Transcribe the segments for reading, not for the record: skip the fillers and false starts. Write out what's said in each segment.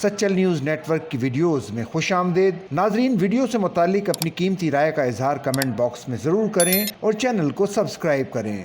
Sachal news net work کی videos میں خوش آمدید۔ ناظرین، ویڈیو سے متعلق اپنی قیمتی رائے کا اظہار کمنٹ باکس میں ضرور کریں اور چینل کو سبسکرائب کریں۔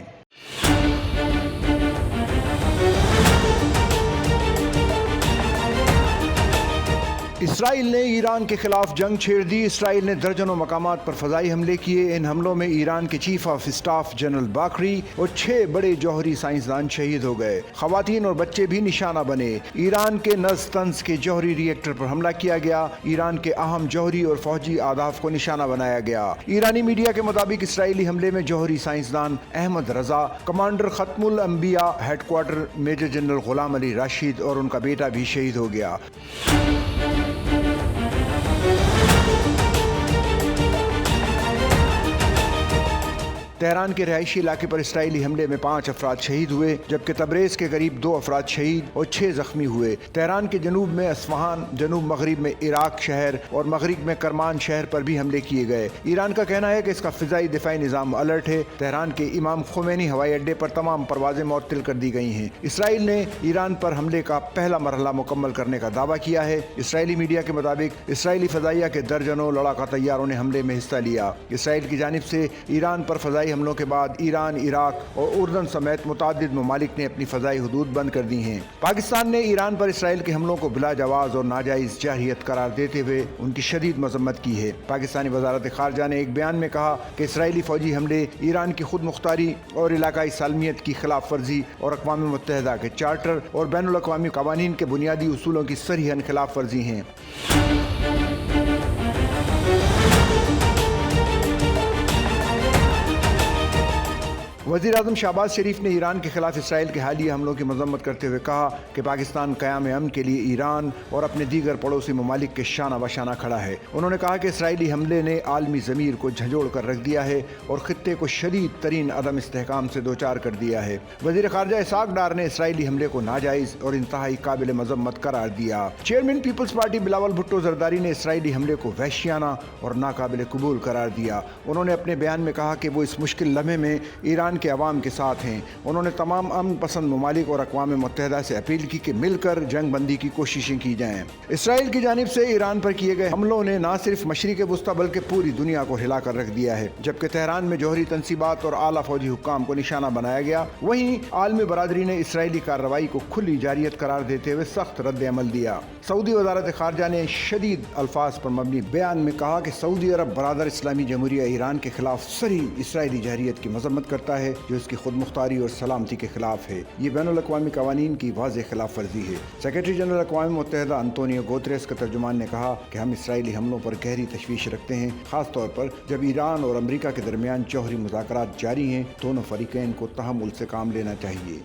اسرائیل نے ایران کے خلاف جنگ چھیڑ دی۔ اسرائیل نے درجنوں مقامات پر فضائی حملے کیے۔ ان حملوں میں ایران کے چیف آف اسٹاف جنرل باقری اور 6 بڑے جوہری سائنسدان شہید ہو گئے۔ خواتین اور بچے بھی نشانہ بنے۔ ایران کے نطنز کے جوہری ری ایکٹر پر حملہ کیا گیا۔ ایران کے اہم جوہری اور فوجی اہداف کو نشانہ بنایا گیا۔ ایرانی میڈیا کے مطابق اسرائیلی حملے میں جوہری سائنسدان احمد رضا، کمانڈر ختم الانبیاء head quarter major general Ghulam علی راشد اور ان کا بیٹا بھی شہید ہو گیا۔ تہران کے رہائشی علاقے پر اسرائیلی حملے میں 5 افراد شہید ہوئے، جبکہ تبریز کے قریب 2 افراد شہید اور 6 زخمی ہوئے۔ تہران کے جنوب میں اصفہان، جنوب مغرب میں عراق شہر اور مغرب میں کرمان شہر پر بھی حملے کیے گئے۔ ایران کا کہنا ہے کہ اس کا فضائی دفاعی نظام الرٹ ہے۔ تہران کے امام خمینی ہوائی اڈے پر تمام پروازیں معطل کر دی گئی ہیں۔ اسرائیل نے ایران پر حملے کا پہلا مرحلہ مکمل کرنے کا دعویٰ کیا ہے۔ اسرائیلی میڈیا کے مطابق اسرائیلی فضائیہ کے درجنوں لڑاکا طیاروں نے حملے میں حصہ لیا۔ اسرائیل کی جانب سے ایران پر فضائی حملوں کے بعد ایران، عراق اور اردن سمیت متعدد ممالک نے اپنی فضائی حدود بند کر دی ہیں۔ پاکستان نے ایران پر اسرائیل کے حملوں کو بلا جواز اور ناجائز جارحیت قرار دیتے ہوئے ان کی شدید مذمت کی ہے۔ پاکستانی وزارت خارجہ نے ایک بیان میں کہا کہ اسرائیلی فوجی حملے ایران کی خود مختاری اور علاقائی سالمیت کی خلاف ورزی اور اقوام متحدہ کے چارٹر اور بین الاقوامی قوانین کے بنیادی اصولوں کی صریحاً خلاف ورزی ہیں۔ وزیر اعظم شہباز شریف نے ایران کے خلاف اسرائیل کے حالیہ حملوں کی مذمت کرتے ہوئے کہا کہ پاکستان قیام امن کے لیے ایران اور اپنے دیگر پڑوسی ممالک کے شانہ بشانہ کھڑا ہے۔ انہوں نے کہا کہ اسرائیلی حملے نے عالمی ضمیر کو جھنجھوڑ کر رکھ دیا ہے اور خطے کو شدید ترین عدم استحکام سے دوچار کر دیا ہے۔ وزیر خارجہ اسحاق ڈار نے اسرائیلی حملے کو ناجائز اور انتہائی قابل مذمت قرار دیا۔ چیئرمین پیپلز پارٹی بلاول بھٹو زرداری نے اسرائیلی حملے کو وحشیانہ اور ناقابل قبول قرار دیا۔ انہوں نے اپنے بیان میں کہا کہ وہ اس مشکل لمحے میں ایران کے عوام کے ساتھ ہیں۔ انہوں نے تمام امن پسند ممالک اور اقوام متحدہ سے اپیل کی کہ مل کر جنگ بندی کی کوششیں کی جائیں۔ اسرائیل کی جانب سے ایران پر کیے گئے حملوں نے نہ صرف مشرق وسطی بلکہ پوری دنیا کو ہلا کر رکھ دیا ہے۔ جبکہ تہران میں جوہری تنصیبات اور اعلیٰ فوجی حکام کو نشانہ بنایا گیا، وہیں عالمی برادری نے اسرائیلی کارروائی کو کھلی جارحیت قرار دیتے ہوئے سخت رد عمل دیا۔ سعودی وزارت خارجہ نے شدید الفاظ پر مبنی بیان میں کہا کہ سعودی عرب برادر اسلامی جمہوریہ ایران کے خلاف صریح اسرائیلی جارحیت کی مذمت کرتا ہے جو اس کی خود مختاری اور سلامتی کے خلاف ہے۔ یہ بین الاقوامی قوانین کی واضح خلاف ورزی ہے۔ سیکرٹری جنرل اقوام متحدہ انطونیو گوتریس کے ترجمان نے کہا کہ ہم اسرائیلی حملوں پر گہری تشویش رکھتے ہیں، خاص طور پر جب ایران اور امریکہ کے درمیان جوہری مذاکرات جاری ہیں۔ دونوں فریقین کو تحمل سے کام لینا چاہیے۔